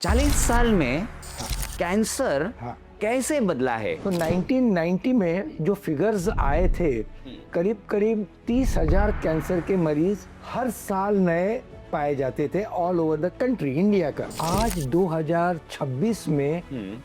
40 साल में कैंसर हाँ। कैसे बदला है? तो 1990 में जो फिगर्स आए थे, करीब करीब 30,000 कैंसर के मरीज हर साल नए पाए जाते थे all over the country, India का। आज 2026 में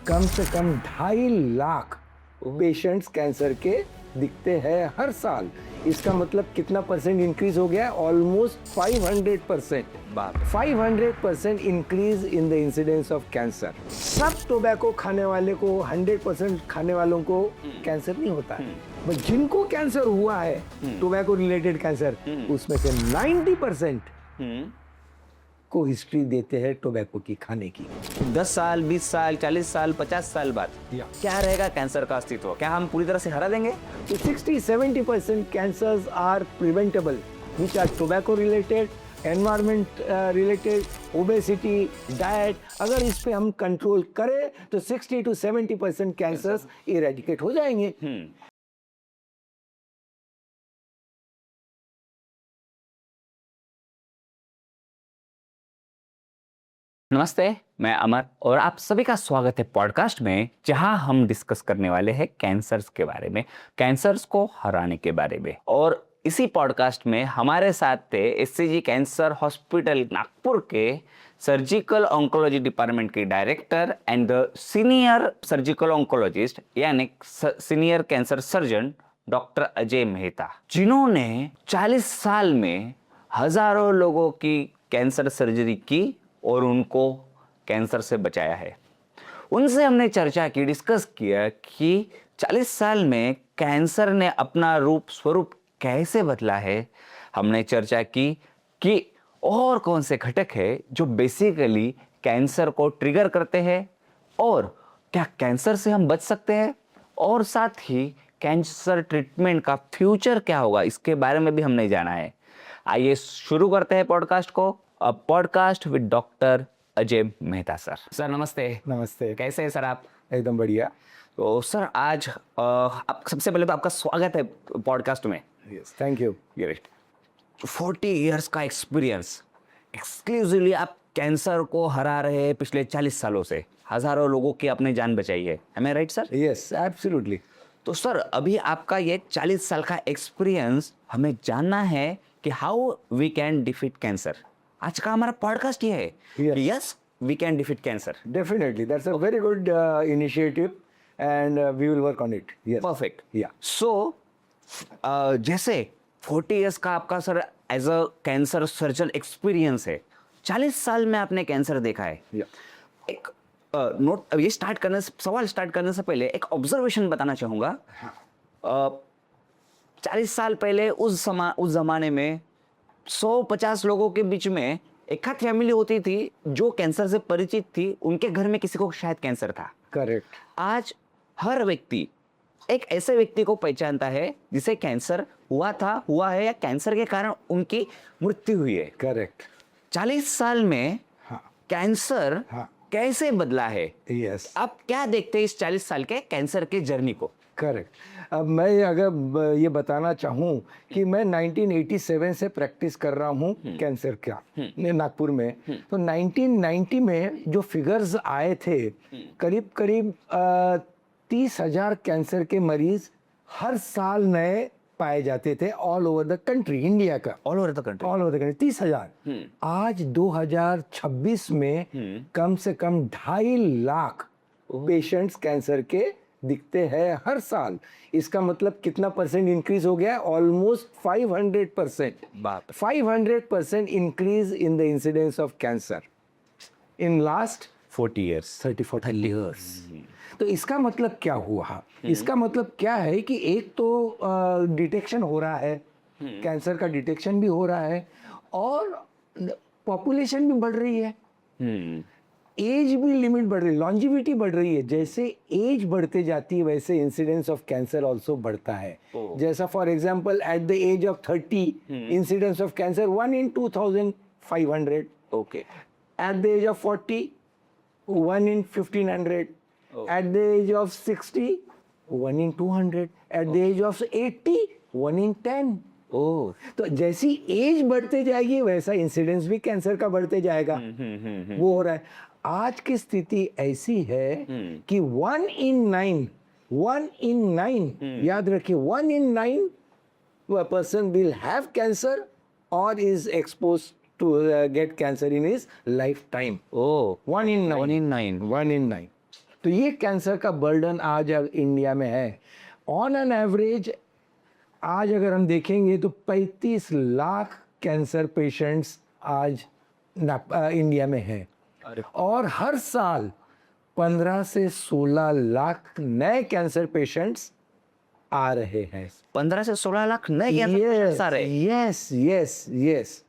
कम से कम 2.5 लाख पेशेंट्स कैंसर के दिखते हैं हर साल। इसका मतलब कितना परसेंट इंक्रीज हो गया? ऑलमोस्ट 500%। बाप 500% increase in the incidence of cancer. सब टोबैको खाने वाले को, 100% खाने वालों को कैंसर नहीं होता है, बट जिनको कैंसर हुआ है, टोबैको रिलेटेड कैंसर, उसमें से 90% को हिस्ट्री देते हैं टोबैको की खाने की। 10 साल, 20 साल, 40 साल, 50 साल बाद या। क्या रहेगा कैंसर का अस्तित्व? क्या हम पूरी तरह से हरा देंगे? So 60-70% cancers are preventable, which are tobacco related, environment related, obesity, diet. अगर इस पे हम कंट्रोल करें तो 60-70% cancers eradicate हो जाएंगे। नमस्ते, मैं अमर और आप सभी का स्वागत है पॉडकास्ट में, जहां हम डिस्कस करने वाले हैं कैंसर्स के बारे में, कैंसर्स को हराने के बारे में। और इसी पॉडकास्ट में हमारे साथ थे एससीजी कैंसर हॉस्पिटल नागपुर के सर्जिकल ऑन्कोलॉजी डिपार्टमेंट के director and the senior surgical oncologist यानी senior cancer surgeon doctor Ajay Mehta, जिन्होंने 40 साल में हजारों लोगों की कैंसर सर्जरी की और उनको कैंसर से बचाया है। उनसे हमने चर्चा की, डिस्कस किया कि 40 साल में कैंसर ने अपना रूप स्वरूप कैसे बदला है। हमने चर्चा की कि और कौन से घटक है जो बेसिकली कैंसर को ट्रिगर करते हैं और क्या कैंसर से हम बच सकते हैं, और साथ ही कैंसर ट्रीटमेंट का फ्यूचर क्या होगा, इसके बारे में भी हमने जाना है। आइए शुरू करते हैं पॉडकास्ट को। A podcast with doctor Ajay Mehta sir. Sir नमस्ते। नमस्ते। कैसे हैं सर आप? एकदम बढ़िया। तो सर आज आप सबसे पहले तो आपका स्वागत है पॉडकास्ट में। Yes, thank you. Great. 40 years का एक्सपीरियंस, एक्सक्लूसिवली आप कैंसर को हरा रहे हैं पिछले 40 सालों से, हजारों लोगों की आपने जान बचाई है। एम आई राइट सर? Yes, absolutely. तो सर अभी आपका ये 40 साल का एक्सपीरियंस, हमें जानना है कि how we can defeat cancer. आज का हमारा पॉडकास्ट ये है कि yes we can defeat cancer. Definitely, that's a very good initiative and we will work on it. Yes. Perfect. Yeah. So जैसे 40 इयर्स का आपका sir as a cancer surgeon experience है, 40 साल में आपने कैंसर देखा है। Yeah. एक नोट ये सवाल स्टार्ट करने से पहले एक ऑब्जर्वेशन बताना चाहूँगा। 40 साल पहले उस जमाने में 150 लोगों के बीच में एक आध फैमिली होती थी जो कैंसर से परिचित थी, उनके घर में किसी को शायद कैंसर था। Correct. आज हर व्यक्ति एक ऐसे व्यक्ति को पहचानता है जिसे कैंसर हुआ है या कैंसर के कारण उनकी मृत्यु हुई है। Correct. 40 साल में हाँ. कैंसर हाँ. कैसे बदला है? Yes. आप क्या देखते हैं इस 40 साल के कैंसर के जर्नी को? करेक्ट। अब मैं अगर ये बताना चाहूँ कि मैं 1987 से प्रैक्टिस कर रहा हूँ कैंसर का नागपुर में। तो 1990 में जो फिगर्स आए थे, करीब करीब 30,000 कैंसर के मरीज हर साल नए पाए जाते थे all over the country, India का। All over the country. All over the country 30,000। आज 2026 में कम से कम 2.5 लाख पेशेंट्स कैंसर के दिखते हैं हर साल। इसका मतलब कितना परसेंट इंक्रीज हो गया? ऑलमोस्ट 500%। बाप। 500% increase in the incidence of cancer in last 40 years. 30-40 years। तो इसका मतलब क्या हुआ? इसका मतलब क्या है कि एक तो डिटेक्शन हो रहा है, कैंसर का डिटेक्शन भी हो रहा है, और पॉपुलेशन भी बढ़ रही है, एज भी लिमिट बढ़ रही है, लॉन्जिविटी बढ़ रही है। जैसे एज बढ़ते जाती है वैसे इंसिडेंस ऑफ कैंसर ऑल्सो बढ़ता है। जैसा for example at the age of 30 incidence of cancer 1 in 2,500। Okay. At the age of 40 1 in 1,500। At the age of 60 1 in 200। At the age of 80 1 in 10। Oh. तो जैसी as बढ़ते जाएगी वैसा incidence भी cancer का बढ़ते जाएगा। वो हो रहा है। आज की स्थिति ऐसी है कि 1 in 9 याद रखिए 1 in 9 person will have cancer or is exposed to get cancer in his lifetime. O 1 in 9. 1 in 9 1 in 9. तो ये कैंसर का बर्डन आज इंडिया में है. ऑन एन एवरेज आज अगर हम देखेंगे तो 35 लाख कैंसर पेशेंट्स आज इंडिया में हैं. अरे और हर साल 15 से 16 लाख नए कैंसर पेशेंट्स आ रहे हैं. 15 से 16 लाख नए कैंसर सारे. Yes yes yes.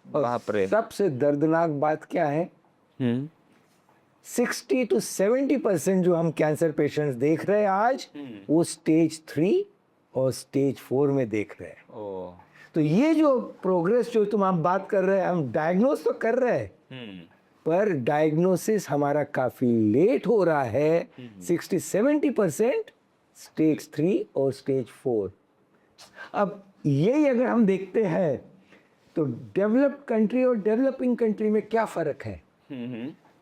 बाप रे. सबसे दर्दनाक बात क्या है? 60 to 70% जो हम कैंसर पेशेंट्स देख रहे हैं आज वो स्टेज 3 और स्टेज 4 में देख रहे हैं. ओ तो ये जो प्रोग्रेस जो तुम हम बात कर रहे हैं, हम डायग्नोस तो कर रहे हैं पर डायग्नोसिस हमारा काफी लेट हो रहा है. 60-70% स्टेज 3 और स्टेज 4. अब यही अगर हम देखते हैं तो डेवलप्ड कंट्री और डेवलपिंग कंट्री में क्या फर्क है?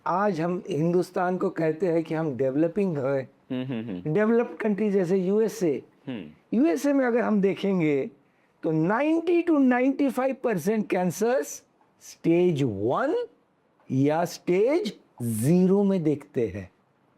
आज हम हिंदुस्तान को कहते हैं कि हम डेवलपिंग है. डेवलप्ड कंट्री जैसे यूएसए में अगर हम देखेंगे तो 90 to 95% कैंसर्स स्टेज 1 या स्टेज 0 में देखते हैं.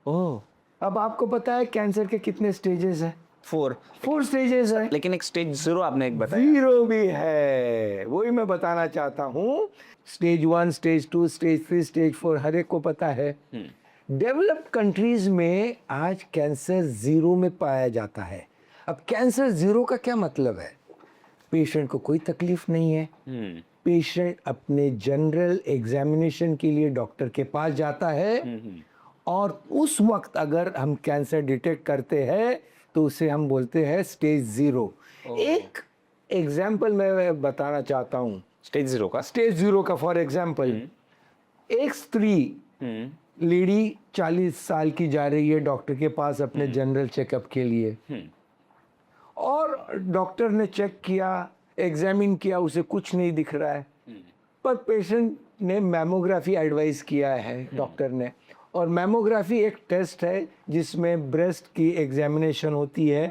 ओह. अब आपको पता है कैंसर के कितने स्टेजेस हैं? 4 स्टेजेस हैं. लेकिन एक स्टेज 0 आपने एक बताया. 0 भी है, वही मैं बताना चाहता हूँ. स्टेज 1, स्टेज 2, स्टेज 3, स्टेज 4 हर एक को पता है. डेवलप्ड कंट्रीज में आज कैंसर 0 में पाया जाता है. अब कैंसर 0 का क्या मतलब है? पेशेंट को कोई तकलीफ नहीं है. पेशेंट अपने जनरल एग्जामिनेशन के लिए डॉक्टर के पास जाता है और उस वक्त अगर हम कैंसर डिटेक्ट करते हैं तो उसे हम बोलते हैं स्टेज 0. एक एग्जाम्पल मैं बताना चाहता हूँ स्टेज 0 का. स्टेज 0 का. फॉर एग्जाम्पल एक स्त्री लेडी 40 साल की जा रही है डॉक्टर के पास अपने जनरल चेकअप के लिए और डॉक्टर ने चेक किया, एग्जामिन किया, उसे कुछ नहीं दिख रहा है. पर पेशेंट ने मैमोग्राफी एडवाइस किया है डॉक्टर ने. और मैमोग्राफी एक टेस्ट है जिसमें ब्रेस्ट की एग्जामिनेशन होती है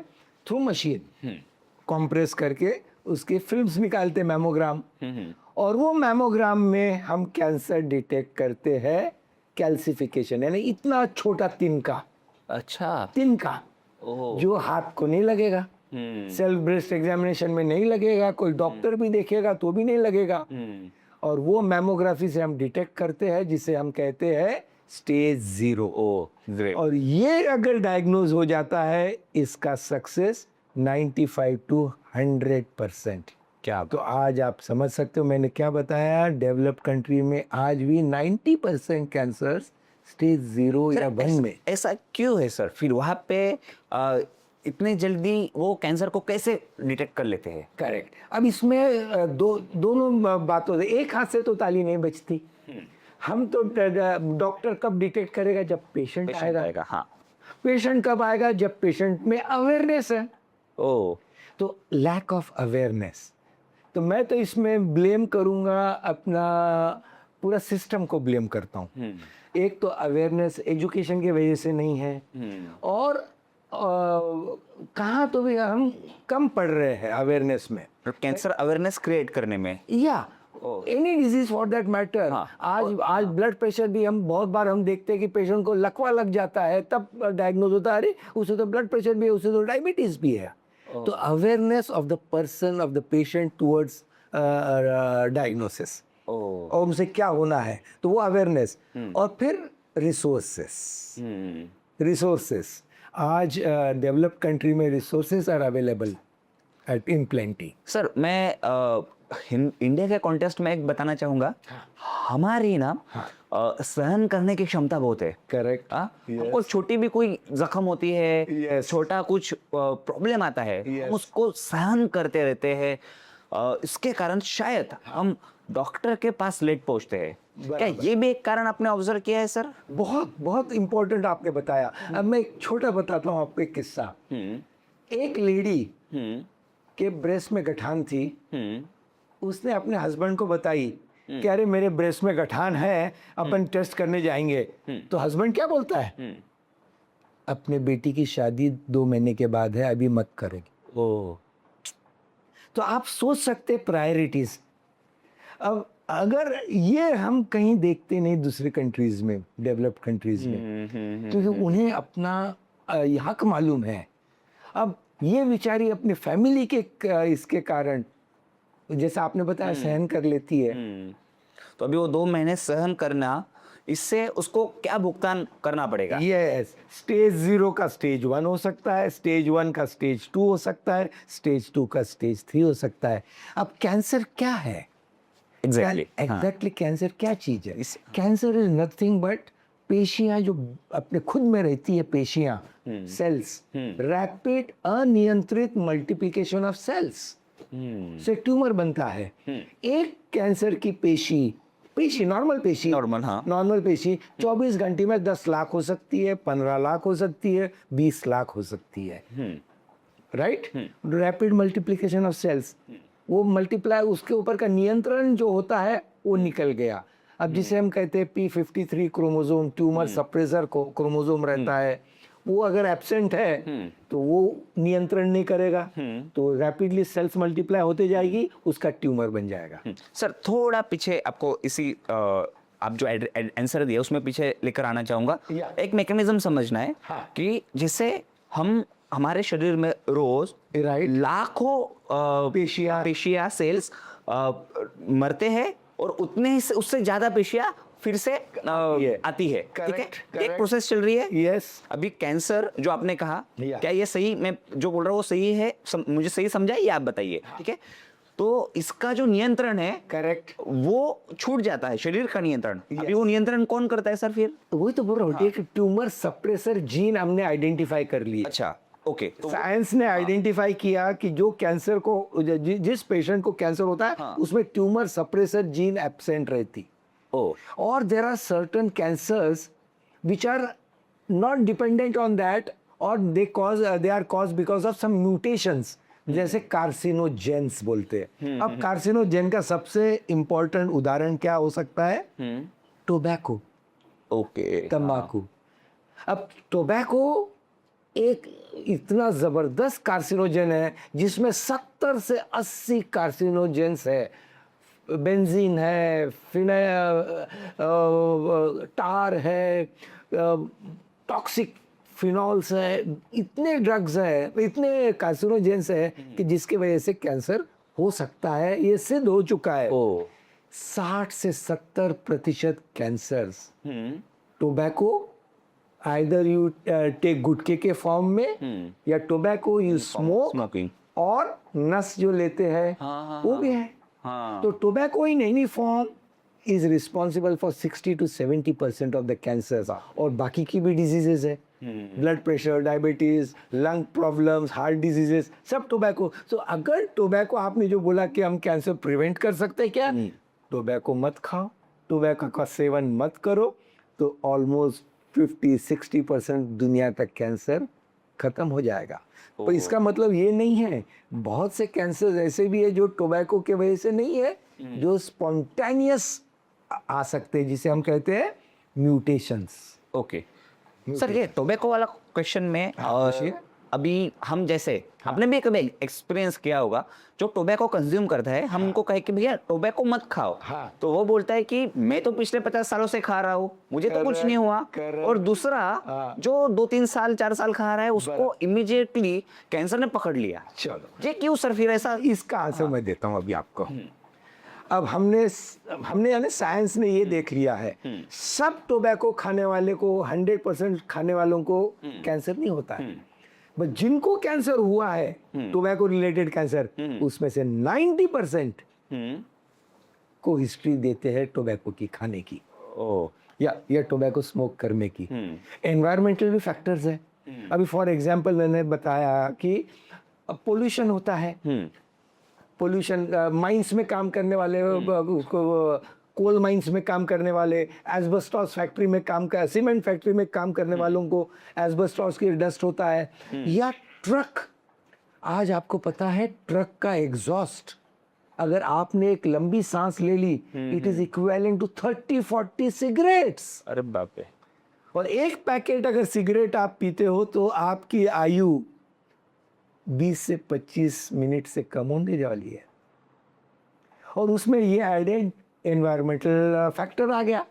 थ्रू मशीन. कंप्रेस करके उसके फिल्म्स निकालते मैमोग्राम. और वो मैमोग्राम में हम कैंसर डिटेक्ट करते हैं. कैल्सिफिकेशन यानी इतना छोटा तिनका. अच्छा. तिनका जो हाथ को नहीं लगेगा. सेल्फ ब्रेस्ट एग्जामिनेशन में नहीं लगेगा. कोई डॉक्टर भी देखेगा तो भी नहीं लगेगा. और वो मैमोग्राफी से हम डिटेक्ट करते हैं जिसे हम कहते हैं स्टेज 0. और ये अगर डायग्नोज हो जाता है इसका सक्सेस 95 to 100%. क्या? तो आज आप समझ सकते हो मैंने क्या बताया. डेवलप्ड कंट्री में आज भी 90% कैंसर स्टेज 0 या 1 में. ऐसा क्यों है सर? फिर वहाँ पे इतने जल्दी वो कैंसर को कैसे डिटेक्ट कर लेते हैं? करेक्ट. अब इसमें दोनों बातों से एक हाथ से तो ताली नहीं बजती. हम तो डॉक्टर कब डिटेक्ट करेगा? जब पेशेंट आएगा. हाँ. पेशेंट कब आएगा? जब पेशेंट में अवेयरनेस है. ओ. तो लैक ऑफ अवेयरनेस. तो मैं तो इसमें ब्लेम करूंगा अपना पूरा सिस्टम को ब्लेम करता हूँ. एक तो अवेयरनेस एजुकेशन की वजह से नहीं है और कहाँ तो भी हम कम पढ़ रहे हैं अवेयरनेस में. कैंसर अवेयरनेस क्रिएट करने में या any disease for that matter. आज ब्लड प्रेशर भी हम बहुत बार हम देखते हैं कि पेशेंट को लकवा लग जाता है तब डायग्नोज होता है. अरे उसे तो ब्लड प्रेशर भी है, उसे तो डायबिटीज भी है. तो awareness of the person of the patient towards diagnosis और उनसे क्या होना है तो वो अवेयरनेस. और फिर रिसोर्सेस. आज डेवलप्ड कंट्री में resources are available in plenty. Sir मैं इंडिया के कॉन्टेक्स्ट में एक बताना चाहूँगा. हमारी ना सहन करने की क्षमता बहुत है. करेक्ट. हमको छोटी भी कोई जख्म होती है, छोटा कुछ प्रॉब्लम आता है, हम उसको सहन करते रहते हैं. इसके कारण शायद हम डॉक्टर के पास लेट पहुंचते हैं. क्या ये भी एक कारण आपने ऑब्जर्व किया है सर? बहुत बहुत इम्पोर्टेंट आपने बताया. अब मैं एक छोटा बताता हूँ आपको एक किस्सा. एक लेडी के ब्रेस्ट में गठान थी. उसने अपने हस्बैंड को बताई कि अरे मेरे ब्रेस्ट में गठान है, अपन टेस्ट करने जाएंगे, तो हस्बैंड क्या बोलता है, अपने बेटी की शादी 2 महीने के बाद है, अभी मत करेंगे। ओ तो आप सोच सकते प्रायोरिटीज। अब अगर ये हम कहीं देखते नहीं दूसरे कंट्रीज में, डेवलप्ड कंट्रीज में, क्योंकि उन्हें अपना हक मालूम है। अब ये बेचारी अपने फैमिली के इसके कारण, जैसा आपने बताया, सहन कर लेती है। तो अभी वो 2 महीने सहन करना, इससे उसको क्या भुगतान करना पड़ेगा? यस, स्टेज 0 का स्टेज 1 हो सकता है, स्टेज 1 का स्टेज 2 हो सकता है, स्टेज 2 का स्टेज 3 हो सकता है। अब कैंसर क्या है? एग्जैक्टली कैंसर क्या चीज है? कैंसर इज नथिंग बट पेशियां जो अपने खुद में रहती है, पेशियां, सेल्स, रैपिड अनियंत्रित मल्टीप्लिकेशन ऑफ सेल्स से ट्यूमर बनता है। एक कैंसर की पेशी नॉर्मल पेशी, नॉर्मल पेशी 24 घंटे में 10 लाख हो सकती है, 15 लाख हो सकती है, 20 लाख हो सकती है, right? Rapid multiplication of cells, वो मल्टीप्लाई, उसके ऊपर का नियंत्रण जो होता है वो निकल गया। अब जिसे हम कहते हैं P53 क्रोमोसोम, ट्यूमर सप्रेसर को क्रोमोसोम रहता है, वो अगर एब्सेंट है तो वो नियंत्रण नहीं करेगा, तो रैपिडली सेल्स मल्टीप्लाई होते जाएगी, उसका ट्यूमर बन जाएगा। सर थोड़ा पीछे आपको इसी आप जो आंसर दिया उसमें पीछे लेकर आना चाहूंगा। एक मैकेनिज्म समझना है कि जैसे हम हमारे शरीर में रोज लाखों पेशियां सेल्स मरते हैं और उतने ही उससे ज्यादा पेशियां फिर से आती है, ठीक है? एक प्रोसेस चल रही है। यस। अभी कैंसर जो आपने कहा, क्या ये सही, मैं जो बोल रहा हूँ वो सही है, मुझे सही समझा ये आप बताइए, ठीक है? तो इसका जो नियंत्रण है, करेक्ट, वो छूट जाता है, शरीर का नियंत्रण। अभी वो नियंत्रण कौन करता है सर फिर? वही तो बोल रहा हूँ, एक ट्यूमर सप्रेसर जीन हमने आइडेंटिफाई कर लिया। अच्छा, ओके। तो साइंस ने आइडेंटिफाई किया कि जो कैंसर को, जिस पेशेंट को कैंसर होता है, उसमें ट्यूमर सप्रेसर जीन एब्सेंट रहती। और there are certain cancers which are not dependent on that, or they are caused because of some mutations, जैसे कार्सिनोजेंस बोलते हैं। अब कार्सिनोजेन का सबसे इंपॉर्टेंट उदाहरण क्या हो सकता है? टोबैको, ओके, तंबाकू। अब टोबैको एक इतना जबरदस्त कार्सिनोजेन है जिसमें 70 से 80 कार्सिनोजेंस है। बेंजीन है, टार है, टॉक्सिक फिनॉल्स है, इतने ड्रग्स है, इतने कार्सिनोजेंस है कि जिसकी वजह से कैंसर हो सकता है। ये सिद्ध हो चुका है। 60 से 70% cancers tobacco, either you take गुटखे के फॉर्म में, या टोबैको यू स्मोक, और नस जो लेते हैं वो भी है। तो tobacco in any form is responsible for 60 to 70% of the cancers. और बाकी की भी डिजीजेज है, blood pressure, diabetes, lung problems, heart diseases, सब टोबैको। तो अगर टोबैको, आपने जो बोला कि हम कैंसर प्रिवेंट कर सकते हैं क्या, टोबैको मत खाओ, टोबैको का सेवन मत करो, तो ऑलमोस्ट 50-60% दुनिया तक कैंसर खत्म हो जाएगा। पर इसका मतलब ये नहीं है, बहुत से कैंसर ऐसे भी है जो टोबैको के वजह से नहीं है, जो स्पॉन्टेनियस आ सकते हैं, जिसे हम कहते हैं म्यूटेशंस। ओके सर, ये टोबैको वाला क्वेश्चन में अभी हम जैसे आपने भी कभी एक्सपीरियंस किया होगा, जो टोबैको कंज्यूम करता है, हम उनको कहे कि भैया टोबैको मत खाओ, तो वो बोलता है कि मैं तो पिछले 50 सालों से खा रहा हूँ, मुझे तो कुछ नहीं हुआ। और दूसरा जो 2-3 साल 4 साल खा रहा है, उसको इमीडिएटली कैंसर ने पकड़ लिया। चलो, ये क्यों सर फिर ऐसा? इसका आंसर मैं देता हूँ अभी आपको। अब हमने यानी साइंस ने ये देख लिया है, सब टोबैको खाने वाले को, 100% खाने वालों को कैंसर नहीं होता है। बट जिनको कैंसर हुआ है, टोबैको रिलेटेड कैंसर, उसमें से 90% को हिस्ट्री देते हैं टोबैको की खाने की, या टोबैको स्मोक करने की। एनवायरमेंटल भी फैक्टर्स है। अभी फॉर एग्जांपल मैंने बताया कि पोल्यूशन होता है, पोल्यूशन, माइंस में काम करने वाले, उसको कोल माइंस में काम करने वाले, एस्बेस्टॉस फैक्ट्री में काम कर, सीमेंट फैक्ट्री में काम करने वालों को एस्बेस्टॉस की डस्ट होता है। या ट्रक, आज आपको पता है ट्रक का एग्जॉस्ट अगर आपने एक लंबी सांस ले ली, it is equivalent to 30-40 cigarettes. अरे बाप रे। और एक पैकेट अगर सिगरेट आप पीते हो तो आपकी आयु 20 से 25 मिनट से कम होने वाली है। और उसमें ये एडेड एनवायरमेंटल फैक्टर आ गया।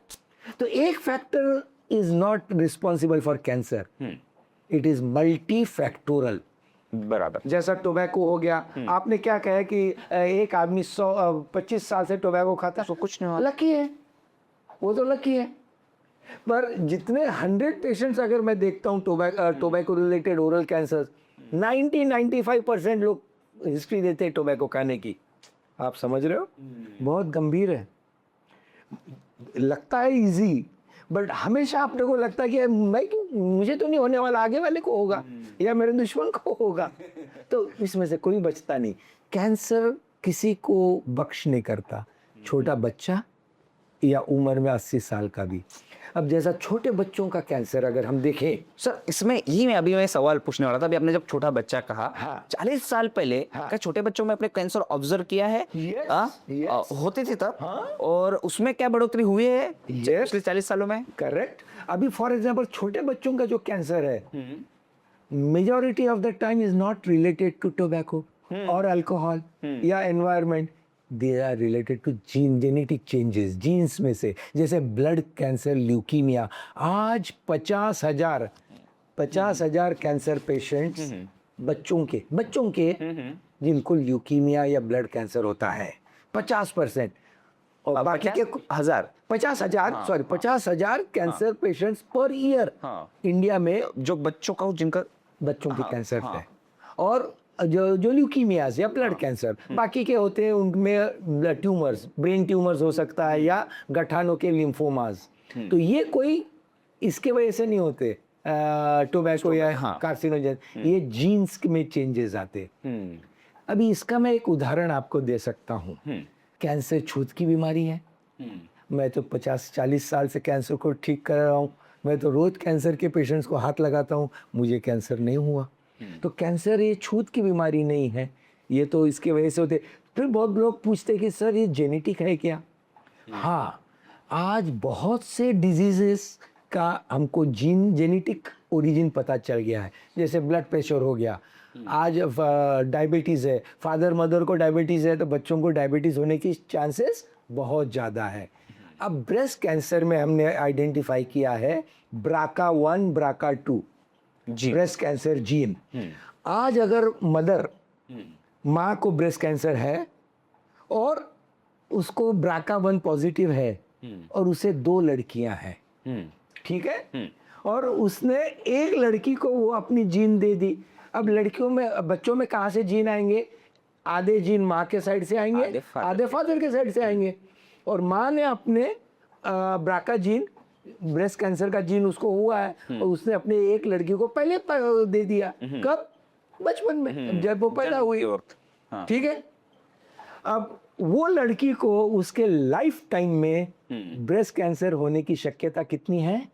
तो एक factor is not responsible for cancer, it is multi factorial. बराबर। जैसा टोबैको हो गया, आपने क्या कहा कि एक आदमी 25 साल से टोबैको खाता तो कुछ नहीं हुआ। लकी है, वो तो लकी है। पर जितने 100 पेशेंट्स अगर मैं देखता हूँ टोबैको रिलेटेड ओरल कैंसर, 90-95% लोग हिस्ट्री देते हैं टोबैको खाने की। आप समझ रहे हो, बहुत गंभीर है। लगता है इजी, बट हमेशा अपने को लगता है कि मुझे तो नहीं होने वाला, आगे वाले को होगा या मेरे दुश्मन को होगा। तो इसमें से कोई बचता नहीं। कैंसर किसी को बख्श नहीं करता, छोटा बच्चा या उम्र में 80 साल का भी। अब जैसा छोटे बच्चों का कैंसर अगर हम देखें, सर इसमें यही मैं सवाल पूछने वाला था। अभी आपने जब छोटा बच्चा कहा, हाँ। 40 साल पहले क्या छोटे बच्चों में अपने कैंसर ऑब्जर्व किया है? Yes. होते थे तब। हाँ। और उसमें क्या बढ़ोतरी हुई है पिछले 40 सालों में? करेक्ट। अभी फॉर एग्जांपल छोटे बच्चों का जो कैंसर है, majority of the time is not related to tobacco और अल्कोहल या environment, they are related to genetic changes, genes में से। जैसे ब्लड कैंसर, ल्यूकीमिया। आज 50,000 कैंसर पेशेंट्स बच्चों के जिनको ल्यूकीमिया या ब्लड कैंसर होता है, 50%। और बाकी के 50,000 cancer patients per year India में, जो बच्चों का जिनका बच्चों के कैंसर है। और जो ल्यूकीमियाज या ब्लड कैंसर, बाकी के होते हैं उनमें ट्यूमर्स, ब्रेन ट्यूमर्स हो सकता है या गठानों के लिम्फोमाज। तो ये कोई इसके वजह से नहीं होते टोबैको या कार्सिनोजन, ये जीन्स में चेंजेस आते। अभी इसका मैं एक उदाहरण आपको दे सकता हूँ। कैंसर छूत की बीमारी है। मैं तो 50-40 साल से कैंसर को ठीक कर रहा हूँ। मैं तो रोज कैंसर के पेशेंट्स को हाथ लगाता हूँ, मुझे कैंसर नहीं हुआ। तो कैंसर ये छूत की बीमारी नहीं है, ये तो इसके वजह से होते। फिर बहुत लोग पूछते कि सर ये जेनेटिक है क्या? हाँ, आज बहुत से डिजीजेस का हमको जेनेटिक ओरिजिन पता चल गया है। जैसे ब्लड प्रेशर हो गया, आज डायबिटीज़ है, फादर मदर को डायबिटीज़ है तो बच्चों को डायबिटीज़ होने की चांसेस बहुत ज़्यादा है। अब ब्रेस्ट कैंसर में हमने आइडेंटिफाई किया है BRCA1, BRCA2 breast cancer gene. आज अगर माँ को ब्रेस्ट कैंसर है और उसको BRCA1 पॉजिटिव है और उसे 2 लड़कियां हैं, ठीक है, और उसने एक लड़की को वो अपनी जीन दे दी। अब बच्चों में कहाँ से जीन आएंगे? आधे जीन माँ के साइड से आएंगे, आधे फादर के साइड से आएंगे। और माँ ने अपने BRCA जीन, ब्रेस्ट कैंसर का जीन उसको हुआ है और उसने अपने एक लड़की को पहले दे दिया। कब? बचपन में, जब वो पैदा हुई। ठीक है। अब वो लड़की को उसके लाइफ टाइम में ब्रेस्ट कैंसर होने की शक्यता कितनी है?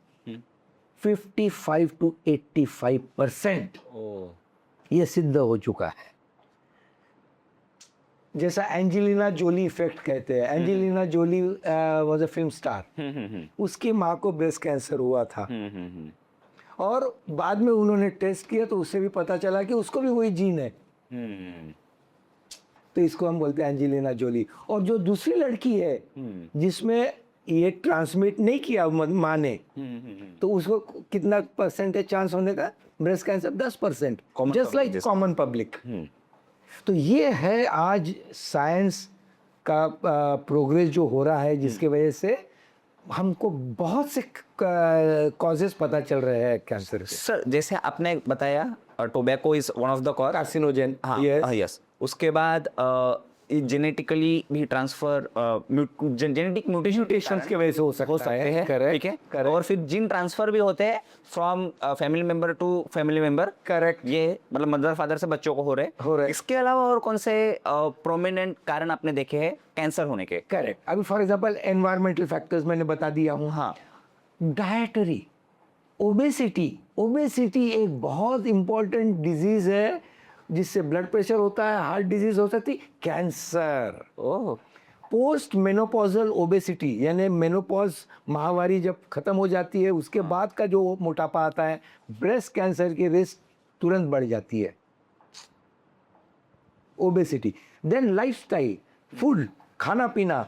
55 to 85%। ये सिद्ध हो चुका है। जैसा एंजेलिना जोली इफेक्ट कहते हैं। Angelina Jolie was a film star, उसकी माँ को ब्रेस्ट कैंसर हुआ था और बाद में उन्होंने टेस्ट किया तो उससे भी पता चला कि उसको भी वही जीन है। तो इसको हम बोलते हैं एंजेलिना जोली। और जो दूसरी लड़की है जिसमें ये ट्रांसमिट नहीं किया माँ ने, तो उसको कितना परसेंटेज चांस होने का breast cancer? 10%, just like common public. तो ये है आज साइंस का प्रोग्रेस जो हो रहा है, जिसके वजह से हमको बहुत से कॉजेस पता चल रहे हैं कैंसर के। सर जैसे आपने बताया tobacco is one of the cause carcinogen. Yes. उसके बाद जेनेटिकली भी ट्रांसफर, जेनेटिक म्यूटेशन की वजह से हो सकता है। ठीक है। और फिर जीन ट्रांसफर भी होते हैं from family member to family member. Correct. ये मतलब मदर फादर से बच्चों को हो रहे। इसके अलावा और कौन से प्रोमिनेंट कारण आपने देखे हैं कैंसर होने के? करेक्ट। अभी फॉर एग्जांपल एनवायरमेंटल फैक्टर्स मैंने बता दिया हूँ। हाँ। डायटरी, ओबेसिटी एक बहुत इंपॉर्टेंट डिजीज है जिससे ब्लड प्रेशर होता है, हार्ट डिजीज हो सकती, कैंसर। ओह पोस्ट मेनोपॉजल ओबेसिटी यानी मेनोपॉज माहवारी जब खत्म हो जाती है उसके बाद का जो मोटापा आता है, ब्रेस्ट कैंसर की रिस्क तुरंत बढ़ जाती है। ओबेसिटी। देन लाइफस्टाइल, फूड, खाना पीना,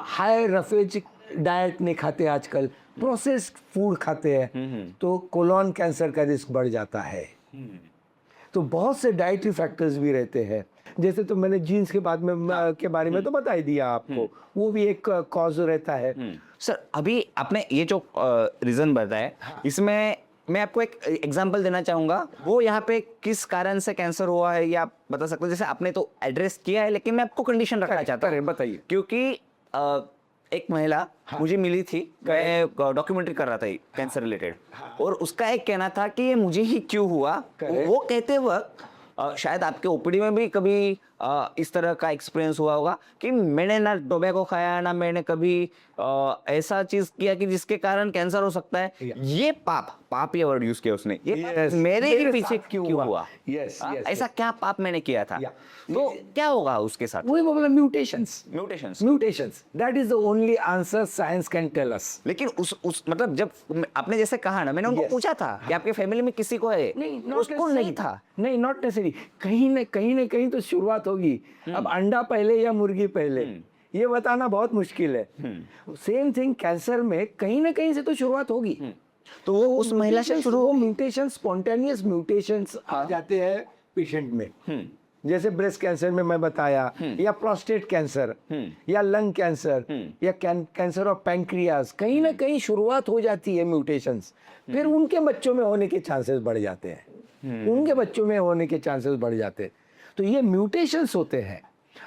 हाई रफेज डाइट नहीं खाते आजकल, प्रोसेस्ड फूड खाते हैं, तो कोलोन कैंसर का रिस्क बढ़ जाता है। तो बहुत से डाइटरी फैक्टर्स भी रहते हैं। जैसे तो मैंने जीन्स के बाद में के बारे में तो बता ही दिया आपको, वो भी एक कॉज रहता है। सर अभी आपने ये जो रीजन बताया, इसमें मैं आपको एक एग्जांपल देना चाहूंगा। वो यहाँ पे किस कारण से कैंसर हुआ है ये आप बता सकते हो। जैसे आपने तो एड्रेस किया है, लेकिन मैं आपको कंडीशन रखना चाहता हूँ। बताइए। क्योंकि एक महिला मुझे मिली थी, मैं डॉक्यूमेंट्री कर रहा था कैंसर रिलेटेड, और उसका एक कहना था कि ये मुझे ही क्यों हुआ। वो कहते वक्त शायद आपके ओपीडी में भी कभी इस तरह का एक्सपीरियंस हुआ होगा कि मैंने ना टोबैको खाया, ना मैंने कभी ऐसा चीज किया कि जिसके कारण कैंसर हो सकता है। ये पाप ये वर्ड यूज किया उसने, ये मेरे ही पीछे क्यों हुआ। ऐसा क्या पाप मैंने किया था, तो क्या होगा उसके साथ। वही मतलब mutations mutations that is the only answer science can tell us. लेकिन उस मतलब जब आपने जैसे कहा ना, मैंने उनको पूछा था कि आपके फैमिली में किसी को है, उसको नहीं था। नहीं, नॉट नेसेसरी। कहीं न कहीं तो शुरुआत होगी। अब अंडा पहले या मुर्गी पहले, ये बताना बहुत मुश्किल है। सेम थिंग कैंसर में कहीं ना कहीं से तो शुरुआत होगी। तो वो उस महिला से शुरू वो म्यूटेशन, स्पॉन्टेनियस म्यूटेशंस आ जाते हैं पेशेंट में। जैसे ब्रेस्ट कैंसर में मैं बताया, या प्रोस्टेट कैंसर, या लंग कैंसर, या कैंसर ऑफ पैंक्रियाज, कहीं ना कहीं शुरुआत हो जाती है म्यूटेशंस। फिर उनके बच्चों में होने के चांसेस बढ़ जाते हैं, उनके बच्चों में होने के चांसेस बढ़ जाते हैं। तो ये म्यूटेशंस होते हैं।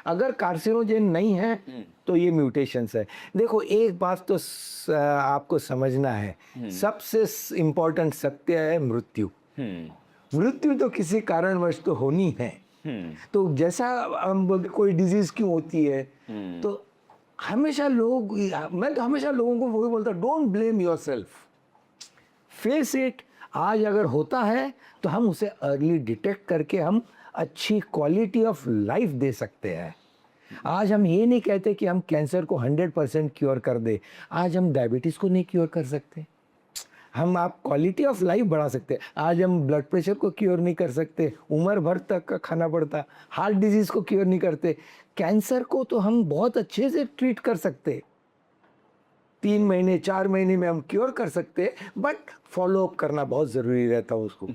अगर कार्सिनोजेन नहीं है तो ये म्यूटेशंस है। देखो एक बात तो आपको समझना है, सबसे इम्पोर्टेंट सत्य है मृत्यु। मृत्यु तो किसी कारणवश तो होनी है। तो जैसा हम बोलते कोई डिजीज क्यों होती है, तो हमेशा मैं तो हमेशा लोगों को वही बोलता, don't blame yourself, face it. आज अगर होता है तो हम उसे अर्ली डिटेक्ट करके हम अच्छी क्वालिटी ऑफ लाइफ दे सकते हैं। आज हम ये नहीं कहते कि हम कैंसर को 100% क्योर कर दे। आज हम डायबिटीज़ को नहीं क्योर कर सकते, हम आप क्वालिटी ऑफ लाइफ बढ़ा सकते हैं। आज हम ब्लड प्रेशर को क्योर नहीं कर सकते, उम्र भर तक का खाना पड़ता। हार्ट डिजीज़ को क्योर नहीं करते, कैंसर को तो हम बहुत अच्छे से ट्रीट कर सकते। 3 महीने 4 महीने में हम क्योर कर सकते, बट फॉलो अप करना बहुत ज़रूरी रहता है। उसको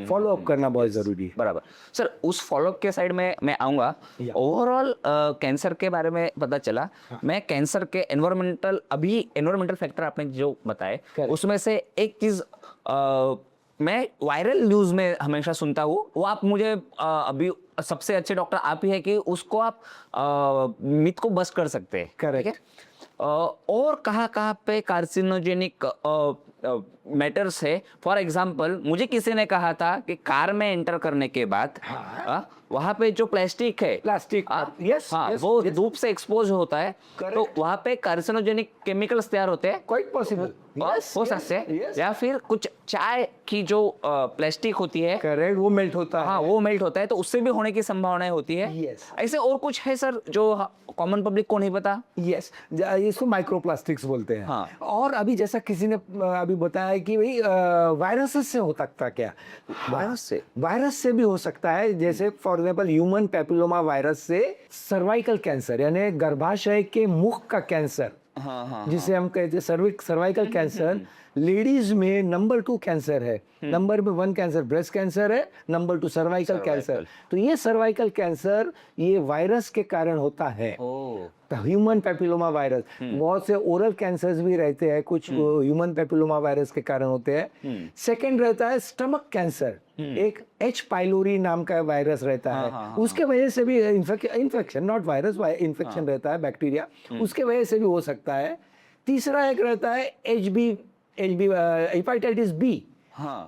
फॉलो अप करना बहुत ज़रूरी है। बराबर सर, उस फॉलोअप के साइड में मैं आऊँगा। ओवरऑल कैंसर के बारे में पता चला। मैं कैंसर के एनवायरमेंटल फैक्टर आपने जो बताए, उसमें से एक चीज़ मैं वायरल न्यूज़ में हमेशा सुनता हूँ, वो आप मुझे अभी सबसे अच्छे डॉक्टर आप ही है कि उसको आप मिथ को बस्ट कर सकते हैं। करेक्ट। और कहाँ पे कार्सिनोजेनिक मैटर्स है। फॉर एग्जाम्पल, मुझे किसी ने कहा था कि कार में एंटर करने के बाद वहाँ पे जो प्लास्टिक है, वो धूप से एक्सपोज होता है, तो वहाँ पे कार्सिनोजेनिक केमिकल्स तैयार होते हैं। क्वाइट पॉसिबल हो सकते हैं। या फिर कुछ चाय की जो प्लास्टिक होती है, करेक्ट, वो मेल्ट होता है। हाँ, वो मेल्ट होता है, तो उससे भी होने की संभावनाएं होती है। ऐसे और कुछ है सर जो कॉमन पब्लिक को नहीं पता। इसको माइक्रोप्लास्टिक्स बोलते हैं। हाँ। और अभी जैसा किसी ने अभी बताया कि भाई वायरसेस से हो सकता, क्या वायरस से भी हो सकता है। जैसे for example human papilloma virus से सर्वाइकल कैंसर यानी गर्भाशय के मुख का कैंसर, जिसे हम कहते हैं सर्वाइकल कैंसर, लेडीज में नंबर 2 कैंसर है। नंबर 1 कैंसर ब्रेस्ट कैंसर है, नंबर 2 सर्वाइकल कैंसर। तो ये सर्वाइकल कैंसर ये वायरस के कारण होता है, ह्यूमन पैपिलोमा वायरस। बहुत से ओरल कैंसर्स भी रहते हैं, कुछ ह्यूमन पैपिलोमा वायरस के कारण होते हैं। सेकंड रहता है स्टमक कैंसर, एक H पाइलोरी नाम का वायरस रहता है, उसके वजह से भी इन्फेक्शन, नॉट वायरस, इन्फेक्शन रहता है, बैक्टीरिया, उसके वजह से भी हो सकता है। तीसरा एक रहता है हेपेटाइटिस बी,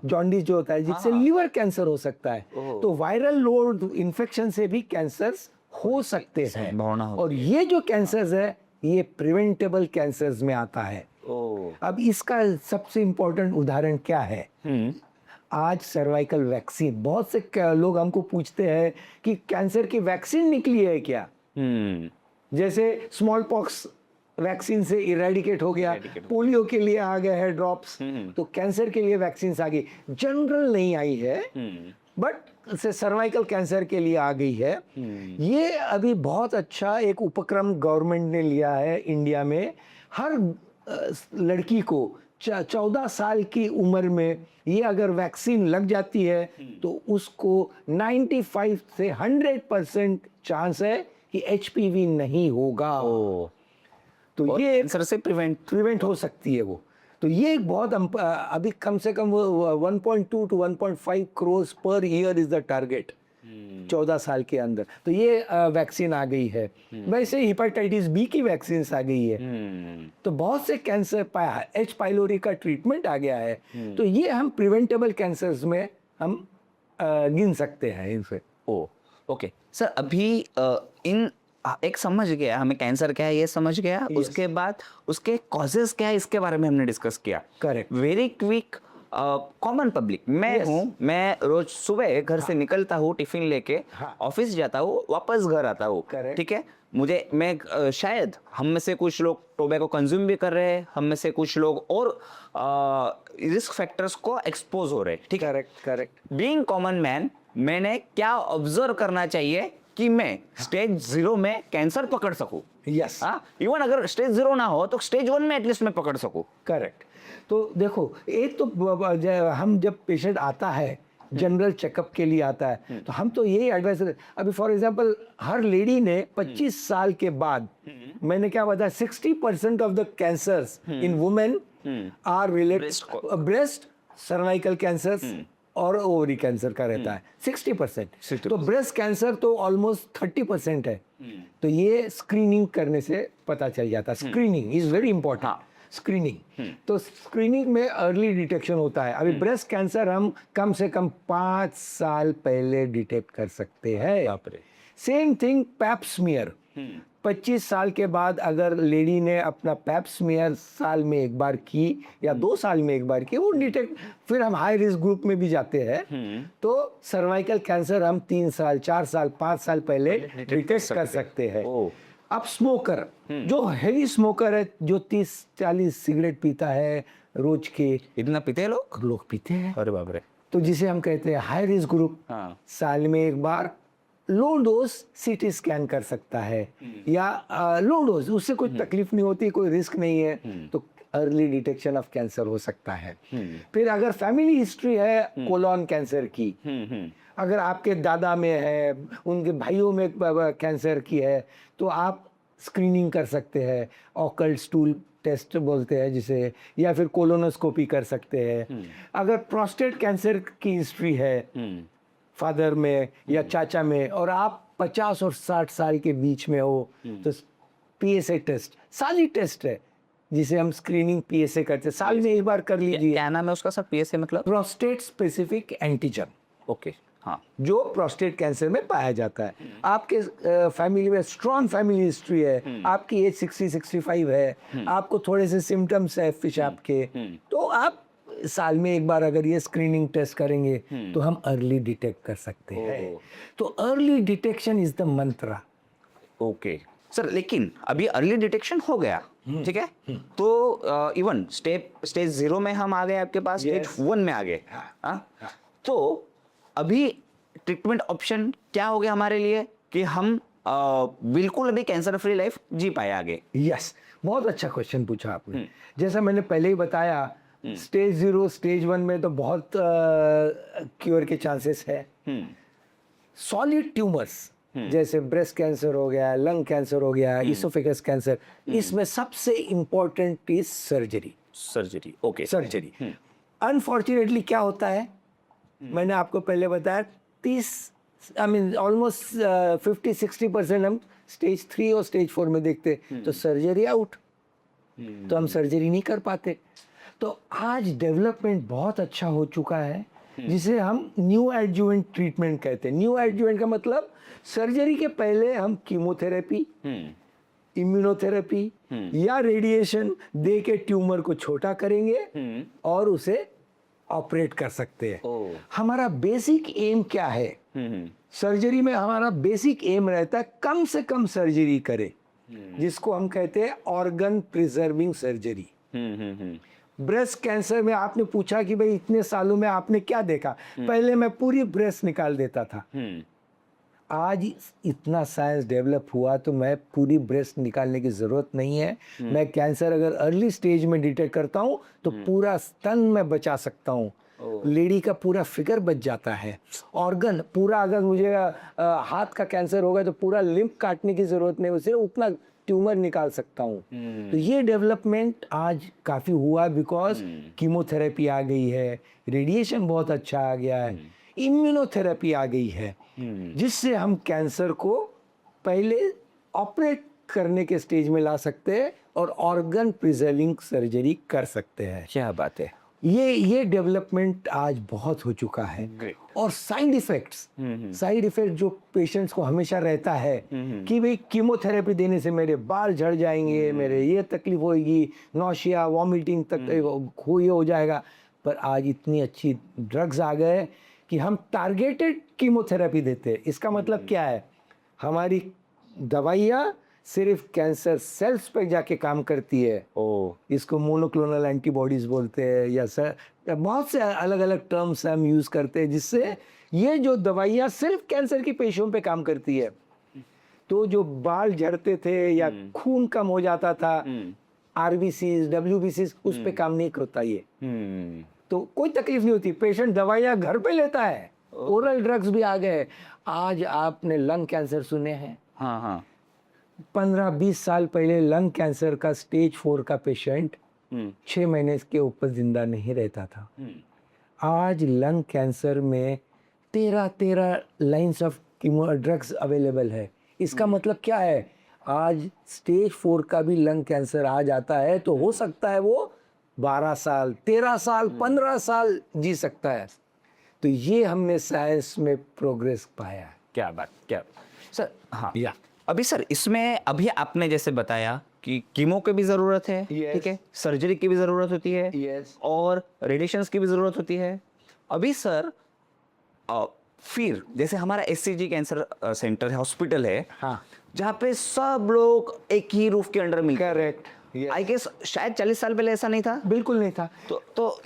जॉन्डिस जो होता है, जिससे लिवर कैंसर हो सकता है। तो वायरल लोड इन्फेक्शन से भी कैंसर्स हो सकते हैं। और ये जो कैंसर्स है ये प्रिवेंटेबल कैंसर्स में आता है। अब इसका सबसे इंपॉर्टेंट उदाहरण क्या है, आज सर्वाइकल वैक्सीन, बहुत से लोग हमको पूछते हैं कि कैंसर की वैक्सीन निकली है क्या। जैसे स्मॉल पॉक्स वैक्सीन से इरेडिकेट हो गया, पोलियो के लिए आ गया है ड्रॉप्स, तो कैंसर के लिए वैक्सीन आ गई। जनरल नहीं आई है, बट से सर्वाइकल कैंसर के लिए आ गई है। ये अभी बहुत अच्छा एक उपक्रम गवर्नमेंट ने लिया है इंडिया में। हर लड़की को 14 साल की उम्र में ये अगर वैक्सीन लग जाती है तो उसको 95 से 100% चांस है कि एचपीवी नहीं होगा। तो ये कैंसर से प्रिवेंट हो सकती है वो। तो ये एक बहुत अभी कम से कम 1.2 to 1.5 crore per year is the target 14 साल के अंदर। तो ये वैक्सीन आ गई है। वैसे हेपेटाइटिस बी की वैक्सीन आ गई है। तो बहुत से कैंसर एच पाइलोरी का ट्रीटमेंट आ गया है। तो ये हम प्रिवेंटेबल कैंसर्स में हम गिन सकते हैं इनसे। ओके सर, अभी इन एक समझ गया हमें कैंसर क्या है, ये समझ गया। उसके बाद उसके कॉजेस क्या है इसके बारे में हमने डिस्कस किया। Correct. Very quick common public मैं हूँ, मैं रोज सुबह घर से निकलता हूँ टिफिन लेके, ऑफिस जाता हूँ, वापस घर आता हूँ, ठीक है। मैं शायद हम में से कुछ लोग टोबैको कंज्यूम भी कर रहे हैं, हम में से कुछ लोग और रिस्क फैक्टर्स को एक्सपोज हो रहे हैं, ठीक है। करेक्ट। बीइंग कॉमन मैन, मैंने क्या ऑब्जर्व करना चाहिए कि मैं स्टेज 0 में कैंसर पकड़ सकूं? यस। इवन अगर स्टेज 0 ना हो तो स्टेज 1 में एटलीस्ट मैं पकड़ सकूं। करेक्ट। तो देखो, एक तो हम जब पेशेंट आता है जनरल चेकअप के लिए आता है तो हम तो यही एडवाइस, अभी फॉर एग्जांपल हर लेडी ने 25 साल के बाद, मैंने क्या बताया, 60% of the cancers in women are related breast, cervical cancers और ओवरी कैंसर का रहता है 60%। तो ब्रेस्ट कैंसर तो ऑलमोस्ट 30% है। तो ये स्क्रीनिंग करने से पता चल जाता है। Screening is very important. Screening, तो स्क्रीनिंग में अर्ली डिटेक्शन होता है। अभी ब्रेस्ट कैंसर हम कम से कम 5 साल पहले डिटेक्ट कर सकते हैं। सेम थिंग पैप स्मीयर, 25 साल के बाद अगर लेडी ने अपना पैप स्मीयर साल में एक बार की या 2 साल में एक बार की, वो डिटेक्ट, फिर हम हाई रिस्क ग्रुप में भी जाते हैं। तो सर्वाइकल कैंसर हम 3 साल 4 साल 5 साल पहले डिटेक्ट कर सकते हैं। अब स्मोकर, जो हेवी स्मोकर है, जो 30-40 सिगरेट पीता है रोज के, इतना पीते हैं लोग पीते हैं। अरे बाप रे। तो जिसे हम कहते हैं हाई रिस्क ग्रुप, साल में एक बार लो डोज सीटी स्कैन कर सकता है, या लो डोज, उससे कोई तकलीफ नहीं होती, कोई रिस्क नहीं है, तो अर्ली डिटेक्शन ऑफ कैंसर हो सकता है। फिर अगर फैमिली हिस्ट्री है कोलोन कैंसर की, अगर आपके दादा में है, उनके भाइयों में कैंसर की है, तो आप स्क्रीनिंग कर सकते हैं। ऑकल्ट स्टूल टेस्ट बोलते हैं जिसे, या फिर कोलोनोस्कोपी कर सकते हैं। अगर प्रोस्टेट कैंसर की हिस्ट्री है फादर में या चाचा में, और आप 50 और 60 साल के बीच में हो, तो पीएसए टेस्ट साली टेस्ट है जिसे हम स्क्रीनिंग पीएसए करते हैं, साल में एक बार कर लीजिए। क्या नाम है उसका सर? पीएसए मतलब प्रोस्टेट स्पेसिफिक एंटीजन। ओके, हाँ, जो प्रोस्टेट कैंसर में पाया जाता है। आपके फैमिली में स्ट्रॉन्ग फैमिली हिस्ट्री है, आपकी एज 60-65 है, आपको थोड़े से सिम्टम्स है पेशाब के, तो आप साल में एक बार अगर ये स्क्रीनिंग टेस्ट करेंगे तो हम अर्ली डिटेक्ट कर सकते हैं। तो early detection is the Mantra. Okay sir, लेकिन अभी अर्ली डिटेक्शन हो गया, ठीक है, तो इवन स्टेज 0 में हम आ गए, आपके पास स्टेज 1 में आ गए, तो अभी ट्रीटमेंट ऑप्शन क्या हो गया हमारे लिए कि हम बिल्कुल अभी कैंसर फ्री लाइफ जी पाए आगे? यस, बहुत अच्छा क्वेश्चन पूछा आपने। जैसा मैंने पहले ही बताया, स्टेज 0 स्टेज 1 में तो बहुत क्योर के चांसेस है। सॉलिड ट्यूमर्स जैसे ब्रेस्ट कैंसर हो गया, लंग कैंसर हो गया, इसोफेगस कैंसर, इसमें सबसे important is surgery. Okay, surgery. Unfortunately क्या होता है, मैंने आपको पहले बताया, 30 ऑलमोस्ट 50-60% हम स्टेज 3 और स्टेज 4 में देखते, तो सर्जरी आउट, तो हम सर्जरी नहीं कर पाते। तो आज डेवलपमेंट बहुत अच्छा हो चुका है जिसे हम न्यू एडजुवेंट ट्रीटमेंट कहते हैं। न्यू एडजुवेंट का मतलब सर्जरी के पहले हम कीमोथेरेपी, इम्यूनोथेरेपी या रेडिएशन दे के ट्यूमर को छोटा करेंगे और उसे ऑपरेट कर सकते हैं। ओ हमारा बेसिक एम क्या है? सर्जरी में हमारा बेसिक एम रहता है कम से कम सर्जरी करे, जिसको हम कहते हैं organ preserving surgery. Breast cancer में आपने पूछा कि भाई इतने सालों में आपने क्या देखा? पहले मैं पूरी ब्रेस्ट निकाल देता था। आज इतना साइंस डेवलप हुआ तो मैं पूरी ब्रेस्ट निकालने की जरूरत नहीं है। मैं कैंसर अगर अर्ली स्टेज में डिटेक्ट करता हूँ तो पूरा स्तन में बचा सकता हूँ। लेडी का पूरा फिगर बच जाता है। ऑर्गन पूरा, अगर मुझे हाथ का कैंसर होगा तो पूरा लिम्फ काटने की जरूरत नहीं, उसे उतना ट्यूमर निकाल सकता हूँ। तो ये डेवलपमेंट आज काफी हुआ बिकॉज कीमोथेरेपी आ गई है, रेडिएशन बहुत अच्छा आ गया है, इम्यूनोथेरेपी आ गई है, जिससे हम कैंसर को पहले ऑपरेट करने के स्टेज में ला सकते हैं और ऑर्गन प्रिजर्विंग सर्जरी कर सकते हैं। क्या बात है। ये डेवलपमेंट आज बहुत हो चुका है। और साइड इफेक्ट जो पेशेंट्स को हमेशा रहता है कि भाई कीमोथेरेपी देने से मेरे बाल झड़ जाएंगे, मेरे ये तकलीफ होगी, नौशिया वॉमिटिंग तक ये हो जाएगा। पर आज इतनी अच्छी ड्रग्स आ गए कि हम टारगेटेड कीमोथेरेपी देते हैं। इसका मतलब क्या है? हमारी दवाइयाँ सिर्फ कैंसर सेल्स पे जाके काम करती है। इसको मोनोक्लोनल एंटीबॉडीज बोलते हैं, या बहुत से अलग अलग टर्म्स हम यूज करते हैं, जिससे ये जो दवाइयाँ सिर्फ कैंसर की पेशियों पे काम करती है। तो जो बाल झड़ते थे या खून कम हो जाता था, आरबीसीज डब्ल्यूबीसीज, उस पे काम नहीं करता ये। तो कोई तकलीफ नहीं होती, पेशेंट दवाइयाँ घर पे लेता है। ओरल ड्रग्स भी आ गए। आज आपने लंग कैंसर सुने हैं? हाँ। 15-20 साल पहले लंग कैंसर का स्टेज 4 का पेशेंट 6 महीने के ऊपर जिंदा नहीं रहता था। आज लंग कैंसर में 13 लाइन्स ऑफ ड्रग्स अवेलेबल है। इसका मतलब क्या है? आज स्टेज 4 का भी लंग कैंसर आ जाता है तो हो सकता है वो 12 साल, 13 साल, 15 साल जी सकता है। तो ये हमने साइंस में प्रोग्रेस पाया है। क्या बात, क्या सर। हाँ अभी सर, इसमें अभी आपने जैसे बताया कि कीमो की भी जरूरत है, ठीक है, सर्जरी की भी जरूरत होती है, और रेडिएशंस की भी जरूरत होती है। अभी सर फिर जैसे हमारा एससीजी कैंसर सेंटर है, हॉस्पिटल है, हाँ, जहाँ पे सब लोग एक ही रूफ के अंडर मिलते हैं। करेक्ट। आई गेस शायद 40 साल पहले ऐसा नहीं था। बिल्कुल नहीं था। तो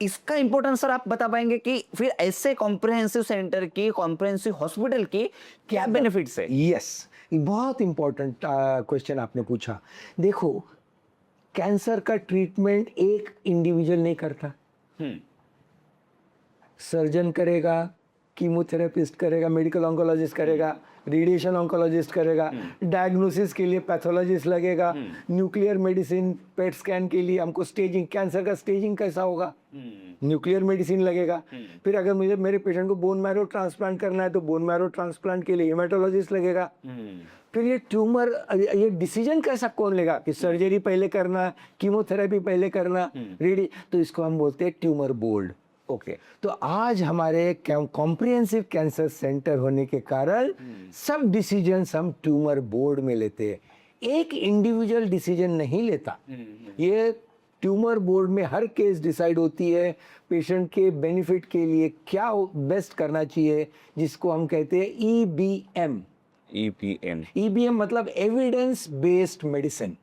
इसका इंपॉर्टेंस सर आप बता पाएंगे कि फिर ऐसे कॉम्प्रिहेंसिव सेंटर की, कॉम्प्रिहेंसिव हॉस्पिटल की क्या बेनिफिट्स है? यस, बहुत इंपॉर्टेंट क्वेश्चन आपने पूछा। देखो, कैंसर का ट्रीटमेंट एक इंडिविजुअल नहीं करता। सर्जन करेगा, कीमोथेरेपिस्ट करेगा, मेडिकल ऑन्कोलॉजिस्ट करेगा, रेडिएशन ऑन्कोलॉजिस्ट करेगा, डायग्नोसिस के लिए पैथोलॉजिस्ट लगेगा, न्यूक्लियर मेडिसिन, पेट स्कैन के लिए हमको स्टेजिंग, कैंसर का स्टेजिंग कैसा होगा, न्यूक्लियर मेडिसिन लगेगा। फिर अगर मुझे मेरे पेशेंट को बोन मैरो ट्रांसप्लांट करना है तो बोन मैरो ट्रांसप्लांट के लिए हेमाटोलॉजिस्ट लगेगा। फिर ये ट्यूमर, ये डिसीजन कैसा कौन लेगा कि सर्जरी पहले करना, कीमोथेरेपी पहले करना, तो इसको हम बोलते हैं ट्यूमर बोर्ड। ओके, तो आज हमारे कॉम्प्रिहेंसिव कैंसर सेंटर होने के कारण सब डिसीजंस हम ट्यूमर बोर्ड में लेते हैं। एक इंडिविजुअल डिसीजन नहीं लेता, ये ट्यूमर बोर्ड में हर केस डिसाइड होती है, पेशेंट के बेनिफिट के लिए क्या बेस्ट करना चाहिए, जिसको हम कहते हैं EBM। EBM मतलब एविडेंस बेस्ड मेडिसिन।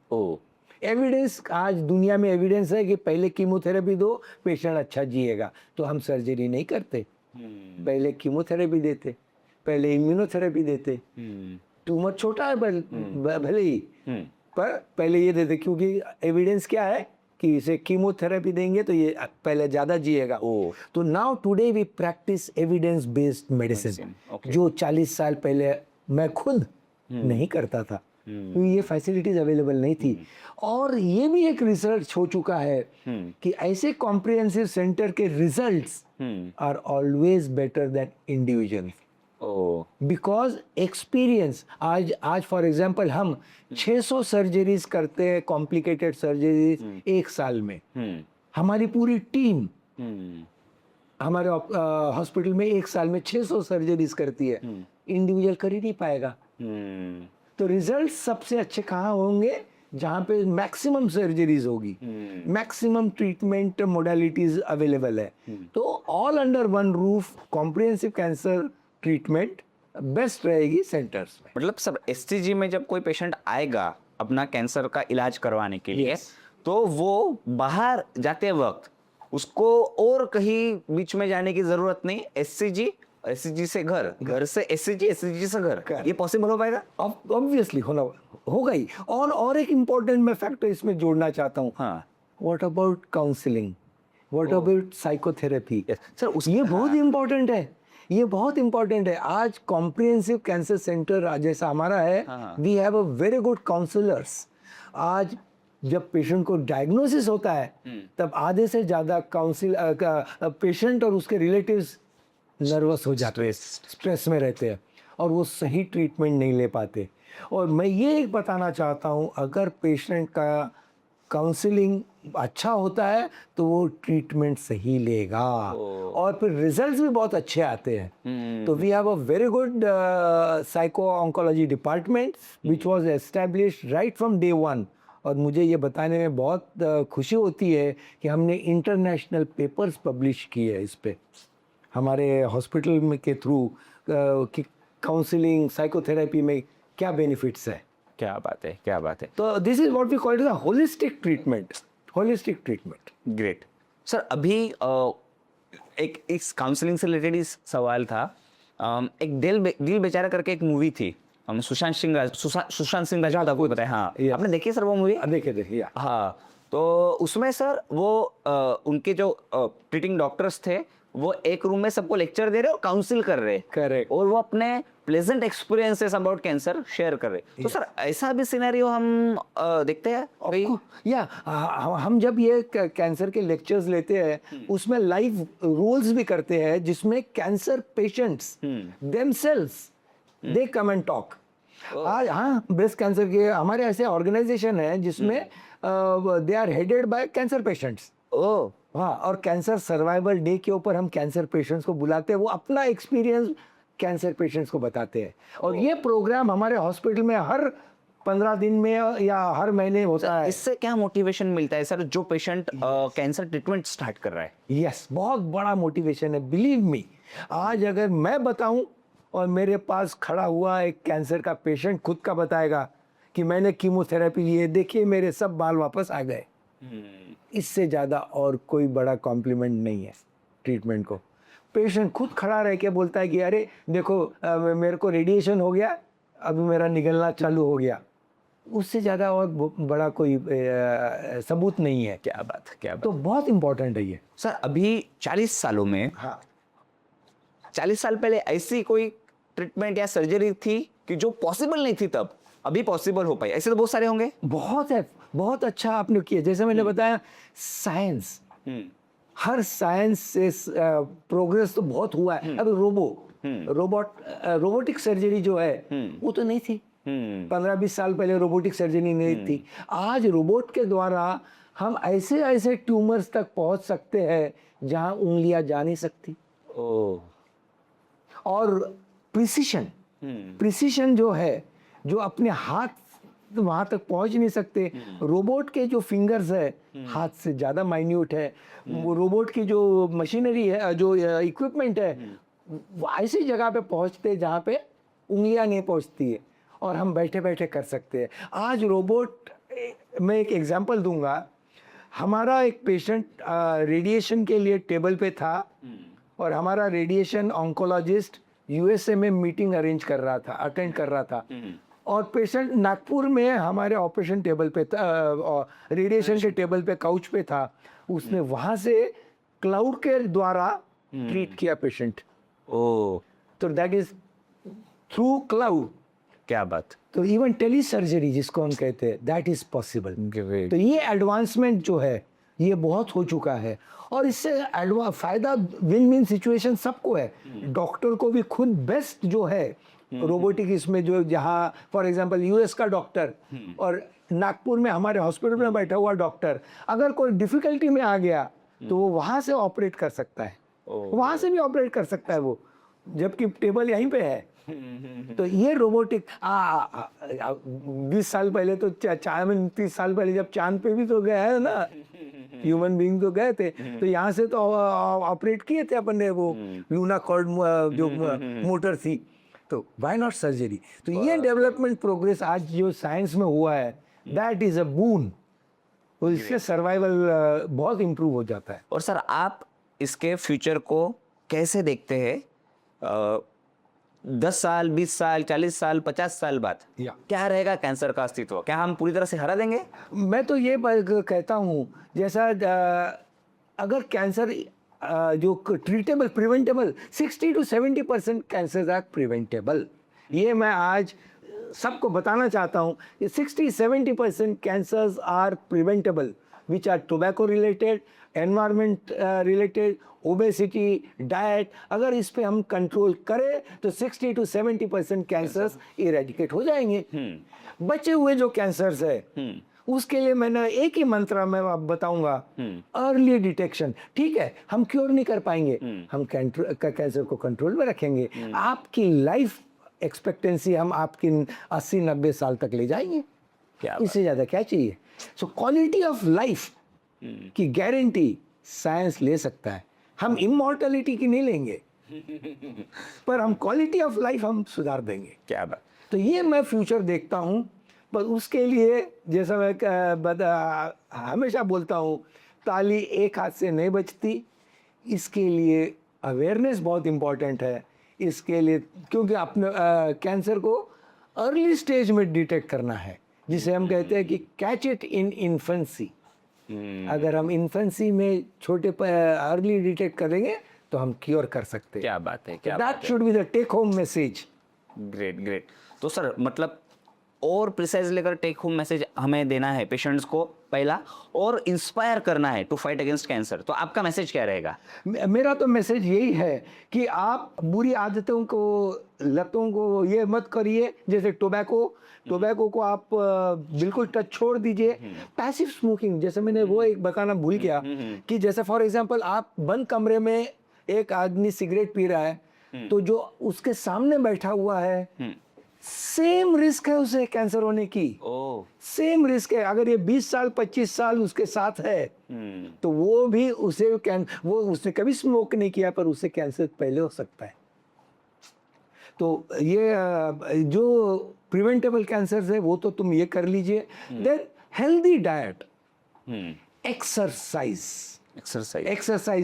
एविडेंस, आज दुनिया में एविडेंस है कि पहले कीमोथेरेपी दो, पेशेंट अच्छा जिएगा, तो हम सर्जरी नहीं करते। पहले कीमोथेरेपी देते, पहले इम्यूनोथेरेपी देते। ट्यूमर छोटा है भले ही, पर पहले ये देते, क्योंकि एविडेंस क्या है कि इसे कीमोथेरेपी देंगे तो ये पहले ज्यादा जिएगा। तो now today we practice evidence based medicine, जो 40 साल पहले मैं खुद नहीं करता था, क्योंकि ये फैसिलिटीज अवेलेबल नहीं थी। और ये भी एक रिसर्च हो चुका है कि ऐसे कॉम्प्रिहेंसिव सेंटर के results are always better than individual, because experience. आज फॉर एग्जांपल हम 600 सर्जरीज करते हैं, कॉम्प्लिकेटेड सर्जरीज एक साल में। हमारी पूरी टीम हमारे हॉस्पिटल में एक साल में 600 सर्जरीज करती है, इंडिविजुअल कर ही नहीं पाएगा। तो रिजल्ट सबसे अच्छे कहाँ होंगे? जहाँ पे मैक्सिमम सर्जरीज होगी, मैक्सिमम ट्रीटमेंट मोडालिटीज अवेलेबल है। तो all under one roof comprehensive cancer treatment best रहेगी सेंटर्स में। मतलब सर एससीजी में जब कोई पेशेंट आएगा अपना कैंसर का इलाज करवाने के लिए, तो वो बाहर जाते वक्त उसको और कहीं बीच में जाने की जरूरत नहीं, एससीजी से घर, घर से एससीजी, एससीजी से घर, ये पॉसिबल हो पाएगा? ऑब्वियसली होगा ही। और एक इम्पोर्टेंट मैं फैक्टर इसमें जोड़ना चाहता हूँ। हाँ what about counselling, what about psychotherapy? Sir ये बहुत इम्पोर्टेंट है, ये बहुत इम्पोर्टेंट है। आज कॉम्प्रिहेंसिव कैंसर सेंटर जैसा हमारा है, we have a very good counsellors. आज जब पेशेंट को डायग्नोसिस होता है तब आधे से ज़्यादा पेशेंट और उसके रिलेटिव्स नर्वस हो जाते हैं, स्ट्रेस में रहते हैं और वो सही ट्रीटमेंट नहीं ले पाते। और मैं ये एक बताना चाहता हूँ, अगर पेशेंट का काउंसलिंग अच्छा होता है तो वो ट्रीटमेंट सही लेगा और फिर रिजल्ट्स भी बहुत अच्छे आते हैं। तो we have a very good psycho oncology department which was established right from day one. और मुझे ये बताने में बहुत खुशी होती है कि हमने इंटरनेशनल पेपर्स पब्लिश किए हैं इस पे हमारे हॉस्पिटल में के थ्रू कि काउंसलिंग साइकोथेरेपी में क्या बेनिफिट्स है। क्या बात है, क्या बात है। तो this is what we call it the holistic treatment, holistic treatment. Great sir. अभी एक इस काउंसलिंग से रिलेटेड इस सवाल था, एक दिल बेचारा करके एक मूवी थी, हम सुशांत सिंह राजपूत, आपको पता है? हाँ, Yes. आपने देखी है सर वो मूवी? देखिए हाँ, तो उसमें सर वो उनके जो ट्रीटिंग डॉक्टर्स थे वो एक रूम में सबको लेक्चर दे रहे और काउंसिल कर रहे, करेक्ट, और वो अपने pleasant experiences about cancer share कर रहे। तो सर ऐसा भी सिनेरियो हम देखते हैं या हम जब ये कैंसर के लेक्चर्स लेते हैं उसमें लाइव रोल्स भी करते हैं जिसमें cancer patients themselves they come and talk. आज हाँ, ब्रेस्ट कैंसर के हमारे ऐसे ऑर्गेनाइजेशन है जिसमें they are headed by cancer patients. Oh हाँ, और कैंसर सर्वाइवल डे के ऊपर हम कैंसर पेशेंट्स को बुलाते हैं, वो अपना एक्सपीरियंस कैंसर पेशेंट्स को बताते हैं। और ये प्रोग्राम हमारे हॉस्पिटल में हर 15 दिन में या हर महीने होता है। इससे क्या मोटिवेशन मिलता है सर जो पेशेंट कैंसर ट्रीटमेंट स्टार्ट कर रहा है? यस, बहुत बड़ा मोटिवेशन है, बिलीव मी। आज अगर मैं बताऊं और मेरे पास खड़ा हुआ एक कैंसर का पेशेंट खुद का बताएगा कि मैंने कीमोथेरेपी ली है, देखिए मेरे सब बाल वापस आ गए, इससे ज़्यादा और कोई बड़ा कॉम्प्लीमेंट नहीं है ट्रीटमेंट को। पेशेंट खुद खड़ा रह के बोलता है कि अरे देखो मेरे को रेडिएशन हो गया, अभी मेरा निगलना चालू हो गया, उससे ज़्यादा और बड़ा कोई सबूत नहीं है। क्या बात, क्या बात। तो बहुत इम्पोर्टेंट है ये सर अभी 40 सालों में, हाँ, 40 साल पहले ऐसी कोई ट्रीटमेंट या सर्जरी थी कि जो पॉसिबल नहीं थी तब, अभी पॉसिबल हो पाई? ऐसे तो बहुत सारे होंगे। बहुत है, बहुत अच्छा आपने किया। जैसे मैंने बताया साइंस, हर साइंस से प्रोग्रेस तो बहुत हुआ है। अब रोबोटिक सर्जरी जो है वो तो नहीं थी 15-20 साल पहले, रोबोटिक सर्जरी नहीं थी। आज रोबोट के द्वारा हम ऐसे ऐसे ट्यूमर्स तक पहुंच सकते हैं जहां उंगलियां जा नहीं सकती। और प्रिसिशन जो है, जो अपने हाथ वहां तक पहुंच नहीं सकते, रोबोट के जो फिंगर्स है हाथ से ज्यादा माइन्यूट है। वो रोबोट की जो मशीनरी है, जो इक्विपमेंट है, वो ऐसी जगह पे पहुंचते जहां पे उंगलियां नहीं पहुंचती है और हम बैठे बैठे कर सकते हैं। आज रोबोट, मैं एक एग्जांपल दूंगा। हमारा एक पेशेंट रेडिएशन के लिए टेबल पे था और हमारा रेडिएशन ऑन्कोलॉजिस्ट यूएसए में मीटिंग अरेंज कर रहा था, अटेंड कर रहा था, और पेशेंट नागपुर में हमारे ऑपरेशन टेबल पे था, रेडिएशन के टेबल पे काउच पे था। उसने वहां से क्लाउड के द्वारा ट्रीट किया पेशेंट। तो दैट इज थ्रू क्लाउड। क्या बात। तो इवन टेली सर्जरी जिसको हम कहते हैं, दैट इज पॉसिबल। तो ये एडवांसमेंट जो है ये बहुत हो चुका है और इससे फायदा विन विन सिचुएशन सबको है। डॉक्टर को भी खुद बेस्ट जो है रोबोटिक इसमें, जो जहाँ फॉर एग्जांपल यूएस का डॉक्टर और नागपुर में हमारे हॉस्पिटल में बैठा हुआ डॉक्टर, अगर कोई डिफिकल्टी में आ गया तो वो वहाँ से ऑपरेट कर सकता है, वहाँ से भी ऑपरेट कर सकता है वो। जबकि टेबल यहीं पे है। तो ये रोबोटिक 20 साल पहले तो 30 साल पहले जब चांद पे भी तो गया है ना, ह्यूमन बीइंग तो गए थे, तो यहाँ से तो ऑपरेट किए थे अपन ने वो लूना कॉर्ड जो मोटर थी, तो व्हाई नॉट सर्जरी। तो ये डेवलपमेंट प्रोग्रेस आज जो साइंस में हुआ है, दैट इज अ बून। तो इससे सर्वाइवल बहुत इम्प्रूव हो जाता है। और सर आप इसके फ्यूचर को कैसे देखते हैं? 10 साल, 20 साल, 40 साल, 50 साल बाद या। क्या रहेगा कैंसर का अस्तित्व? क्या हम पूरी तरह से हरा देंगे? मैं तो ये कहता हूँ, जैसा अगर कैंसर जो treatable, preventable, 60 to 70% cancer are preventable. ये मैं आज सबको बताना चाहता हूँ कि 60-70% cancers are preventable, which are tobacco related, environment related, obesity, diet. अगर इस पे हम कंट्रोल करें तो 60 to 70% कैंसर्स इरेडिकेट हो जाएंगे। बचे हुए जो कैंसर्स है उसके लिए मैंने एक ही मंत्र मैं आप बताऊंगा, अर्ली डिटेक्शन। ठीक है, हम क्योर नहीं कर पाएंगे, हम कैंसर को कंट्रोल में रखेंगे। आपकी लाइफ एक्सपेक्टेंसी हम आपकी 80-90 साल तक ले जाएंगे, इससे ज़्यादा क्या चाहिए। सो क्वालिटी ऑफ लाइफ की गारंटी साइंस ले सकता है। हम इमॉर्टलिटी की नहीं लेंगे, पर हम क्वालिटी ऑफ लाइफ हम सुधार देंगे। क्या बात। तो ये मैं फ्यूचर देखता हूँ, पर उसके लिए जैसा मैं हमेशा बोलता हूँ, ताली एक हाथ से नहीं बजती। इसके लिए अवेयरनेस बहुत इम्पॉर्टेंट है। इसके लिए क्योंकि अपने कैंसर को अर्ली स्टेज में डिटेक्ट करना है, जिसे हम कहते हैं कि कैच इट इन इन्फेंसी। अगर हम इन्फेंसी में छोटे अर्ली डिटेक्ट करेंगे तो हम क्योर कर सकते हैं। क्या बात है, क्या that should be the take home message. Great great. तो सर मतलब और प्रिसाइज लेकर टेक होम मैसेज हमें देना है पेशेंट्स को पहला, और इंस्पायर करना है टू फाइट अगेंस्ट कैंसर, तो आपका मैसेज क्या रहेगा? मेरा तो मैसेज यही है कि आप बुरी आदतों को, लतों को ये मत करिए। जैसे टोबैको को आप बिल्कुल टच छोड़ दीजिए। पैसिव स्मोकिंग, जैसे मैंने वो एक बताना भूल गया कि जैसे फॉर एग्जांपल आप बंद कमरे में एक आदमी सिगरेट पी रहा है, तो जो उसके सामने बैठा हुआ है सेम रिस्क है उसे कैंसर होने की। सेम रिस्क है। अगर ये 20 साल 25 साल उसके साथ है तो वो भी उसने कभी स्मोक नहीं किया, पर उसे कैंसर पहले हो सकता है। तो ये जो प्रिवेंटेबल कैंसर है वो तो तुम ये कर लीजिए। Then healthy diet, exercise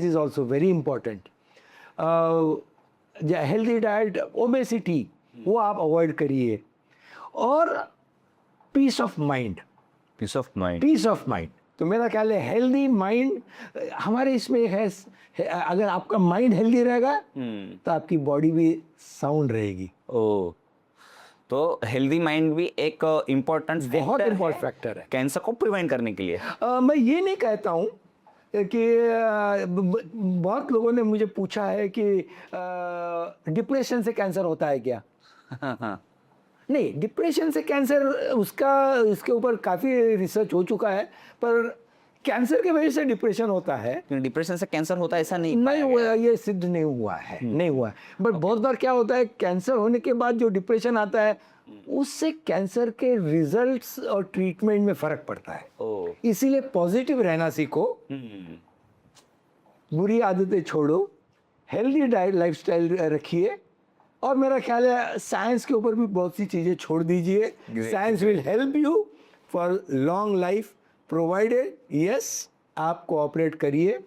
is also very important. Healthy diet, obesity वो आप अवॉइड करिए, और पीस ऑफ माइंड। तो मेरा ख्याल है हेल्दी माइंड हमारे इसमें है। अगर आपका माइंड हेल्दी रहेगा तो आपकी बॉडी भी साउंड रहेगी। तो हेल्दी माइंड भी एक इम्पोर्टेंट बहुत इम्पोर्टेंट फैक्टर है कैंसर को प्रिवेंट करने के लिए। मैं ये नहीं कहता हूँ कि बहुत लोगों ने मुझे पूछा है कि डिप्रेशन से कैंसर होता है क्या। नहीं, डिप्रेशन से कैंसर इसके ऊपर काफ़ी रिसर्च हो चुका है, पर कैंसर के वजह से डिप्रेशन होता है। डिप्रेशन से कैंसर होता है ऐसा नहीं हुआ, ये सिद्ध नहीं हुआ है। बट बहुत बार क्या होता है, कैंसर होने के बाद जो डिप्रेशन आता है उससे कैंसर के रिजल्ट्स और ट्रीटमेंट में फर्क पड़ता है। इसीलिए पॉजिटिव रहना सीखो, बुरी आदतें छोड़ो, हेल्दी डाइट लाइफस्टाइल रखिए, और मेरा ख्याल है साइंस के ऊपर भी बहुत सी चीज़ें छोड़ दीजिए। Science will help you for long life, provided yes आप कोऑपरेट करिए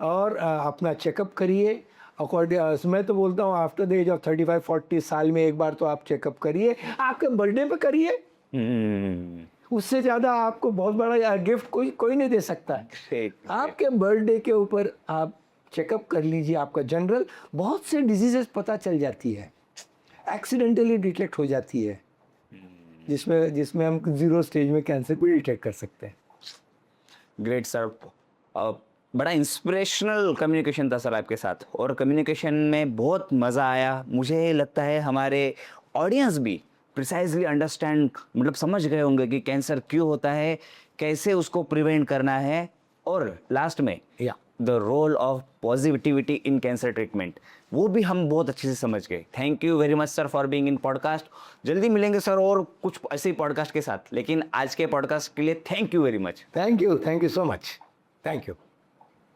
और अपना चेकअप करिए। अकॉर्डिंग मैं तो बोलता हूँ आफ्टर द एज ऑफ 35-40 साल में एक बार तो आप चेकअप करिए। आपके बर्थडे पे करिए, उससे ज़्यादा आपको बहुत बड़ा गिफ्ट कोई नहीं दे सकता है। आपके बर्थडे के ऊपर आप चेकअप कर लीजिए। आपका जनरल बहुत से डिजीजेस पता चल जाती है, एक्सीडेंटली डिटेक्ट हो जाती है, जिसमें हम 0 स्टेज में कैंसर को डिटेक्ट कर सकते हैं। ग्रेट सर, बड़ा इंस्पिरेशनल कम्युनिकेशन था सर आपके साथ, और कम्युनिकेशन में बहुत मज़ा आया। मुझे लगता है हमारे ऑडियंस भी प्रिसाइजली अंडरस्टैंड, मतलब समझ गए होंगे कि कैंसर क्यों होता है, कैसे उसको प्रिवेंट करना है, और लास्ट में the role of positivity in cancer treatment, वो भी हम बहुत अच्छे से समझ गए। Thank you very much sir for being in podcast. जल्दी मिलेंगे सर और कुछ ऐसे ही पॉडकास्ट के साथ, लेकिन आज के पॉडकास्ट के लिए thank you very much. Thank you so much. Thank you.